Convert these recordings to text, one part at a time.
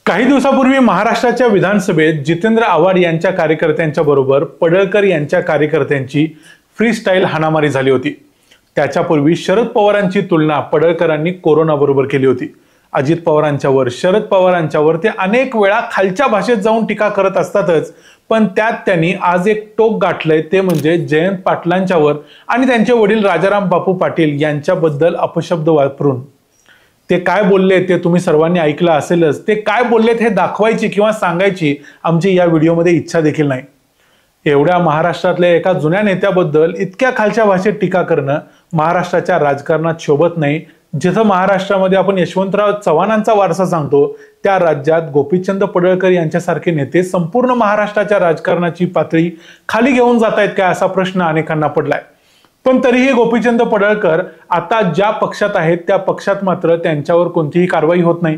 काही दिवसापूर्वी महाराष्ट्राच्या विधानसभेत जितेंद्र आव्हाड यांच्या कार्यकर्त्यांच्या बरोबर पडळकर यांच्या कार्यकर्त्यांची फ्रीस्टाईल हाणामारी झाली होती। त्याच्यापूर्वी शरद पवारांची तुलना पडळकरांनी कोरोना बरोबर केली होती। अजित पवारांच्यावर, शरद पवारांच्यावर ते अनेक वेळा खालच्या भाषेत जाऊन टीका करत असतातच, पण त्यात त्यांनी आज एक टोक गाठलंय, ते म्हणजे जयंत पाटलांच्यावर आणि त्यांचे वडील राजाराम बापू पाटील यांच्याबद्दल अपशब्द वापरून। ते काय बोलले ते तुम्ही सर्वांनी ऐकलं असेलच। ते काय बोललेत हे दाखवायची किंवा सांगायची आमची या व्हिडिओमध्ये इच्छा देखील नाही। एवढ्या महाराष्ट्रातल्या एका जुन्या नेत्याबद्दल इतक्या खालच्या भाषेत टीका करणं महाराष्ट्राच्या राजकारणात शोभत नाही। जिथं महाराष्ट्रामध्ये आपण यशवंतराव चव्हाणांचा वारसा सांगतो, त्या राज्यात गोपीचंद पडळकर यांच्यासारखे नेते संपूर्ण महाराष्ट्राच्या राजकारणाची पातळी खाली घेऊन जात आहेत काय, असा प्रश्न अनेकांना पडलाय। पण तरीही गोपीचंद पडळकर आता ज्या पक्षात आहेत त्या पक्षात मात्र त्यांच्यावर कोणतीही कारवाई होत नाही।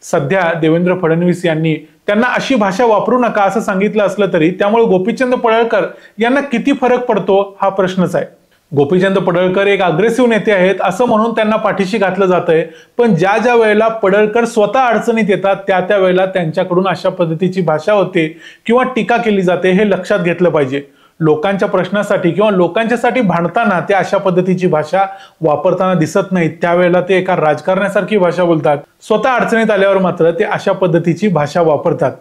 सध्या देवेंद्र फडणवीस यांनी त्यांना अशी भाषा वापरू नका असं सांगितलं असलं तरी त्यामुळे गोपीचंद पडळकर यांना किती फरक पडतो हा प्रश्नच आहे। गोपीचंद पडळकर एक अग्रेसिव्ह नेते आहेत असं म्हणून त्यांना पाठीशी घातलं जातंय, पण ज्या ज्या वेळेला पडळकर स्वतः अडचणीत येतात त्या त्या वेळेला त्यांच्याकडून अशा पद्धतीची भाषा होते किंवा टीका केली जाते, हे लक्षात घेतलं पाहिजे। लोकांच्या प्रश्नासाठी किंवा लोकांच्यासाठी भांडताना ते अशा पद्धतीची भाषा वापरताना दिसत नाहीत। त्यावेळेला ते एका राजकारण्यासारखी भाषा बोलतात, स्वतः अडचणीत आल्यावर मात्र ते अशा पद्धतीची भाषा वापरतात।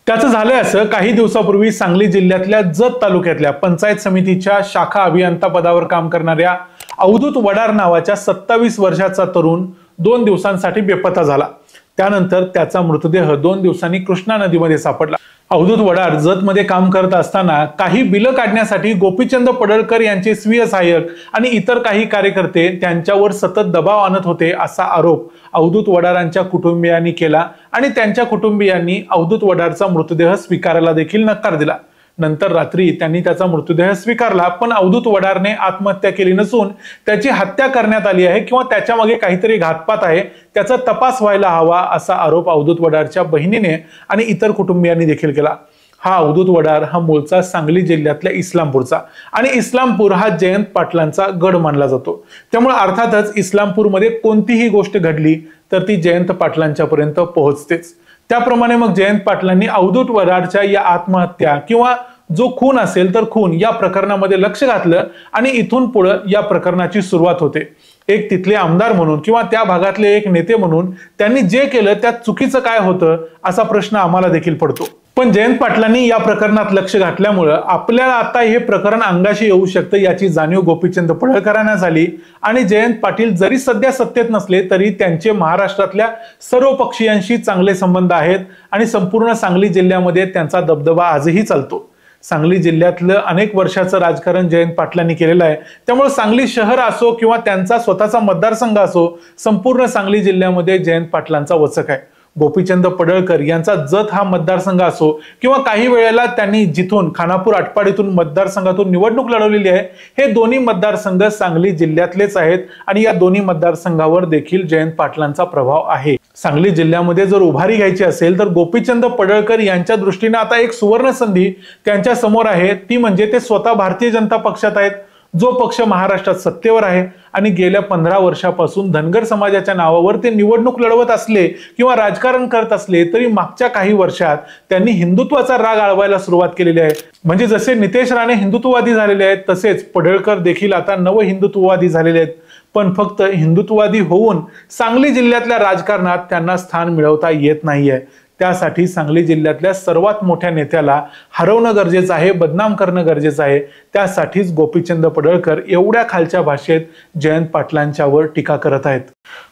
त्याचं झालंय असं, काही दिवसापूर्वी सांगली जिल्ह्यातल्या जत तालुक्यातल्या पंचायत समितीच्या शाखा अभियंता पदावर काम करणाऱ्या अवधूत वडार नावाच्या 27 वर्षाचा तरुण 2 दिवसांसाठी बेपत्ता झाला। त्यानंतर त्याचा मृतदेह 2 दिवसांनी कृष्णा नदीमध्ये सापडला। अवधूत वडार जतमध्ये काम करत असताना काही बिलं काढण्यासाठी गोपीचंद पडळकर यांचे स्वीय सहाय्यक आणि इतर काही कार्यकर्ते त्यांच्यावर सतत दबाव आणत होते, असा आरोप अवधूत वडारांच्या कुटुंबियांनी केला आणि त्यांच्या कुटुंबियांनी अवधूत वडारचा मृतदेह स्वीकारायला देखील नकार दिला। नंतर रात्री त्यांनी त्याचा मृतदेह स्वीकारला, पण अवधूत वडारने आत्महत्या केली नसून त्याची हत्या करण्यात आली आहे किंवा त्याच्या मागे काहीतरी घातपात आहे, त्याचा तपास व्हायला हवा, असा आरोप अवधूत वडारच्या बहिणीने आणि इतर कुटुंबियांनी देखील केला। हा अवधूत वडार हा मूळचा सांगली जिल्ह्यातल्या इस्लामपूरचा आणि इस्लामपूर हा जयंत पाटलांचा गड मानला जातो। त्यामुळे अर्थातच इस्लामपूरमध्ये कोणतीही गोष्ट घडली तर ती जयंत पाटलांच्या पर्यंत पोहोचतेच। त्याप्रमाणे मग जयंत पाटलांनी अवधूत वडारच्या या आत्महत्या किंवा जो खून असेल तर खून या प्रकरणामध्ये लक्ष घातलं आणि इथून पुढे या प्रकरणाची सुरुवात होते। एक तिथले आमदार म्हणून किंवा त्या भागातले एक नेते म्हणून त्यांनी जे केलं त्यात चुकीचं काय होतं असा प्रश्न आम्हाला देखील पडतो। पण जयंत पाटलांनी या प्रकरणात लक्ष घातल्यामुळे आपल्याला आता हे प्रकरण अंगाशी येऊ शकतं याची जाणीव गोपीचंद पडळकरांना झाली आणि जयंत पाटील जरी सध्या सत्तेत नसले तरी त्यांचे महाराष्ट्रातल्या सर्व पक्षीयांशी चांगले संबंध आहेत आणि संपूर्ण सांगली जिल्ह्यामध्ये त्यांचा दबदबा आजही चालतो। सांगली जिल्ह्यातलं अनेक वर्षाचं राजकारण जयंत पाटलांनी केलेलं आहे, त्यामुळे सांगली शहर असो किंवा त्यांचा स्वतःचा मतदारसंघ असो, संपूर्ण सांगली जिल्ह्यामध्ये जयंत पाटलांचा वचक आहे। गोपीचंद पडळकर यांचा जत हा मतदारसंघ असो किंवा काही वेळेला त्यांनी जिथून खानापूर आटपाडीतून मतदारसंघातून निवडणूक लढवलेली आहे, हे दोन्ही मतदारसंघ सांगली जिल्ह्यातलेच आहेत आणि या दोन्ही मतदारसंघावर देखील जयंत पाटलांचा प्रभाव आहे। सांगली जिल्ह्यामध्ये जर उभारी घ्यायची असेल तर गोपीचंद पडळकर यांच्या दृष्टीने आता एक सुवर्ण संधी त्यांच्या समोर आहे, ती म्हणजे ते स्वतः भारतीय जनता पक्षात आहेत, जो पक्ष महाराष्ट्रात सत्तेवर आहे आणि गेल्या 15 वर्षापासून धनगर समाजाच्या नावावर ते निवडणूक लढवत असले किंवा राजकारण करत असले तरी मागच्या काही वर्षात त्यांनी हिंदुत्वाचा राग आळवायला सुरुवात केलेली आहे। म्हणजे जसे नितेश राणे हिंदुत्ववादी झालेले आहेत तसेच पडळकर देखील आता नव हिंदुत्ववादी झालेले आहेत, पण फक्त हिंदुत्ववादी होऊन सांगली जिल्ह्यातल्या राजकारणात त्यांना स्थान मिळवता येत नाहीये। त्यासाठी सांगली जिल्ह्यातल्या सर्वात मोठ्या नेत्याला हरवणं गरजेचं आहे, बदनाम करणं गरजेचं आहे। त्यासाठीच गोपीचंद पडळकर एवढ्या खालच्या भाषेत जयंत पाटलांच्यावर टीका करत आहेत।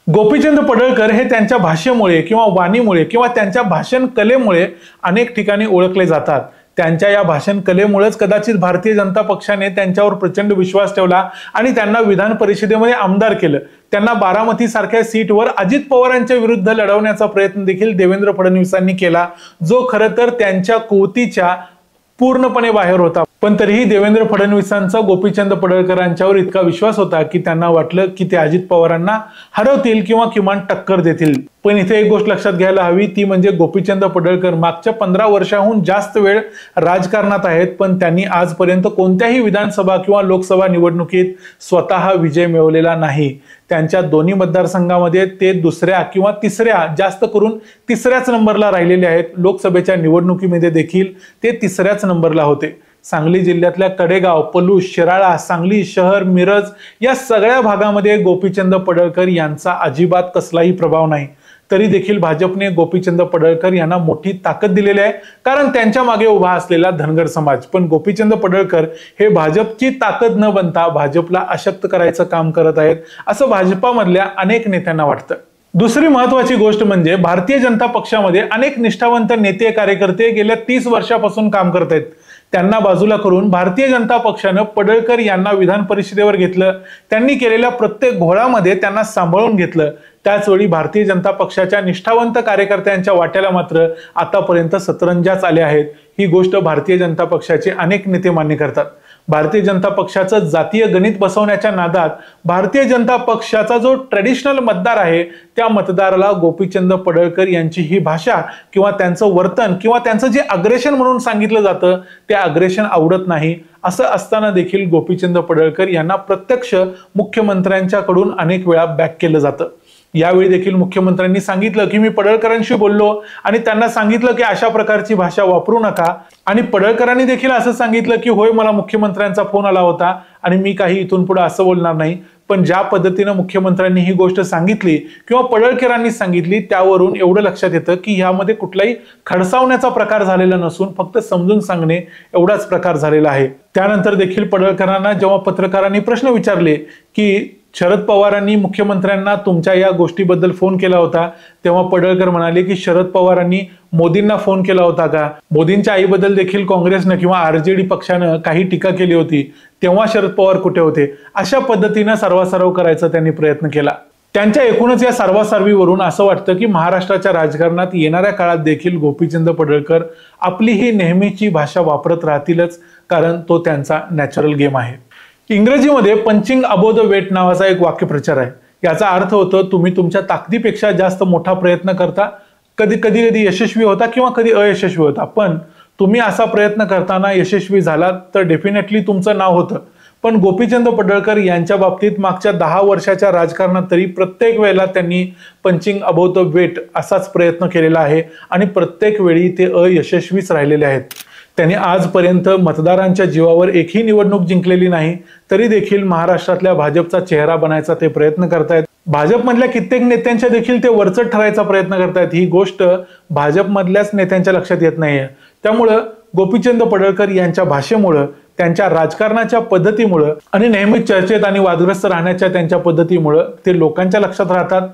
गोपीचंद पडळकर हे त्यांच्या भाषेमुळे किंवा वाणीमुळे किंवा त्यांच्या भाषण कलेमुळे अनेक ठिकाणी ओळखले जातात। त्यांच्या या भाषण कलेमुळेच कदाचित भारतीय जनता पक्षाने त्यांच्यावर प्रचंड विश्वास ठेवला आणि त्यांना विधान परिषदेमध्ये आमदार केलं। त्यांना बारामती सारख्या सीटवर अजित पवारांच्या विरुद्ध लढवण्याचा प्रयत्न देखील देवेंद्र फडणवीसांनी केला, जो खरं तर त्यांच्या कुवतीच्या पूर्णपणे बाहेर होता। पण तरीही देवेंद्र फडणवीसांचा गोपीचंद पडळकरांच्यावर इतका विश्वास होता की त्यांना वाटलं की ते अजित पवारांना हरवतील किंवा किमान टक्कर देतील। पण इथे एक गोष्ट लक्षात घ्यायला हवी, ती म्हणजे गोपीचंद पडळकर मागच्या 15 वर्षांहून जास्त वेळ राजकारणात आहेत, पण त्यांनी आजपर्यंत कोणत्याही विधानसभा किंवा लोकसभा निवडणुकीत स्वतः विजय मिळवलेला नाही। त्यांच्या दोन्ही मतदारसंघामध्ये ते दुसऱ्या किंवा तिसऱ्या, जास्त करून तिसऱ्याच नंबरला राहिलेले आहेत। लोकसभेच्या निवडणुकीमध्ये देखील ते तिसऱ्याच नंबरला होते। सांगली जिल्ह्यातल्या कडेगाव, पलूस, शिराळा, सांगली शहर, मिरज या सगळ्या भागामध्ये गोपीचंद पडळकर यांचा अजिबात कसलाही प्रभाव नाही। तरी देखील भाजपने गोपीचंद पडळकर यांना मोठी ताकद दिलेली आहे, कारण त्यांच्या मागे उभा असलेला धनगर समाज। पण गोपीचंद पडळकर हे भाजपची ताकद न बनता भाजपला अशक्त करायचं काम करत आहेत, असं भाजपामधल्या अनेक नेत्यांना वाटतं। दुसरी महत्वाची गोष्ट म्हणजे भारतीय जनता पक्षामध्ये अनेक निष्ठावंत नेते कार्यकर्ते गेल्या 30 वर्षापासून काम करत आहेत। त्यांना बाजूला करून भारतीय जनता पक्षानं पडळकर यांना विधान परिषदेवर घेतलं। त्यांनी केलेल्या प्रत्येक घोळामध्ये त्यांना सांभाळून घेतलं। त्याचवेळी भारतीय जनता पक्षाच्या निष्ठावंत कार्यकर्त्यांच्या वाट्याला मात्र आतापर्यंत सतरंजाच आले आहेत। ही गोष्ट भारतीय जनता पक्षाचे अनेक नेते मान्य करतात। भारतीय जनता पक्षाचं जातीय गणित बसवण्याच्या नादात भारतीय जनता पक्षाचा जो ट्रेडिशनल मतदार आहे, त्या मतदाराला गोपीचंद पडळकर यांची ही भाषा किंवा त्यांचं वर्तन किंवा त्यांचं जे अग्रेशन म्हणून सांगितलं जातं, ते अग्रेशन आवडत नाही। असं असताना देखील गोपीचंद पडळकर यांना प्रत्यक्ष मुख्यमंत्र्यांच्याकडून अनेक वेळा बॅक केलं जातं। यावेळी देखील मुख्यमंत्र्यांनी सांगितलं की मी पडळकरांशी बोललो आणि त्यांना सांगितलं की अशा प्रकारची भाषा वापरू नका, आणि पडळकरांनी देखील असं सांगितलं की होय, मला मुख्यमंत्र्यांचा फोन आला होता आणि मी काही इथून पुढे असं बोलणार नाही। पण ज्या पद्धतीने मुख्यमंत्र्यांनी ही गोष्ट सांगितली किंवा पडळकरांनी सांगितली, त्यावरून एवढं लक्षात येतं की यामध्ये कुठलाही खडसावण्याचा प्रकार झालेला नसून फक्त समजून सांगणे एवढाच प्रकार झालेला आहे। त्यानंतर देखील पडळकरांना जेव्हा पत्रकारांनी प्रश्न विचारले की शरद पवारांनी मुख्यमंत्र्यांना तुमच्या या गोष्टीबद्दल फोन केला होता, तेव्हा पडळकर म्हणाले की शरद पवारांनी मोदींना फोन केला होता का? मोदींच्या आईबद्दल देखील काँग्रेसनं किंवा आरजेडी पक्षानं काही टीका केली होती, तेव्हा शरद पवार कुठे होते? अशा पद्धतीनं सर्वासर्व करायचा त्यांनी प्रयत्न केला। त्यांच्या एकूणच या सर्वासर्वीवरून असं वाटतं की महाराष्ट्राच्या राजकारणात येणाऱ्या काळात देखील गोपीचंद पडळकर आपली ही नेहमीची भाषा वापरत राहतीलच, कारण तो त्यांचा नॅचरल गेम आहे। इंग्रजीमध्ये पंचिंग अबोव द वेट नावाचा एक वाक्यप्रचार आहे। याचा अर्थ होतो, तुम्ही तुमच्या ताकदीपेक्षा जास्त मोठा प्रयत्न करता, कधी यशस्वी होता किंवा कधी अयशस्वी होता, पण तुम्ही असा प्रयत्न करताना यशस्वी झाला तर डेफिनेटली तुमचं नाव होतं। पण गोपीचंद पडळकर यांच्या बाबतीत मागच्या 10 वर्षाच्या राजकारणात तरी प्रत्येक वेळेला त्यांनी पंचिंग अबोव द वेट असाच प्रयत्न केलेला आहे आणि प्रत्येक वेळी ते अयशस्वीच राहिलेले आहेत। त्यांनी आजपर्यंत मतदारांच्या जीवावर एकही निवडणूक जिंकलेली नाही, तरी देखील महाराष्ट्रातल्या भाजपचा चेहरा बनायचा ते प्रयत्न करतायत। भाजपमधल्या कित्येक नेत्यांच्या देखील ते वरचढ ठरायचा प्रयत्न करतायत। ही गोष्ट भाजपमधल्याच नेत्यांच्या लक्षात येत नाहीये। त्यामुळं गोपीचंद पडळकर यांच्या भाषेमुळं, त्यांच्या राजकारणाच्या पद्धतीमुळं आणि नेहमीच चर्चेत आणि वादग्रस्त राहण्याच्या त्यांच्या पद्धतीमुळं ते लोकांच्या लक्षात राहतात।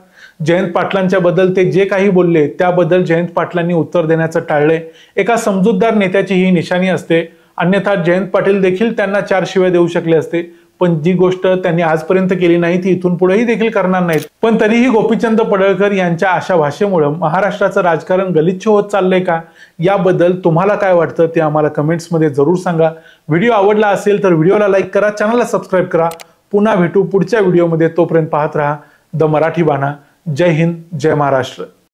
जयंत पाटलांच्या बद्दल ते जे काही बोलले त्याबद्दल जयंत पाटलांनी उत्तर देण्याचं टाळले। एका समजूतदार नेत्याची ही निशाणी असते, अन्यथा जयंत पाटील देखील त्यांना 4 शिव्या देऊ शकले असते, पण जी गोष्ट त्यांनी आजपर्यंत केली नाही ती इथून पुढेही देखील करणार नाहीत। पण तरीही गोपीचंद पडळकर यांच्या अशा भाषेमुळे महाराष्ट्राचं राजकारण गलिच्छ होत चाललंय का? याबद्दल तुम्हाला काय वाटतं ते आम्हाला कमेंट्समध्ये जरूर सांगा। व्हिडिओ आवडला असेल तर व्हिडिओला लाईक करा, चॅनलला सबस्क्राईब करा। पुन्हा भेटू पुढच्या व्हिडिओमध्ये, तोपर्यंत पाहत राहा द मराठी बाणा। जय हिंद, जय महाराष्ट्र।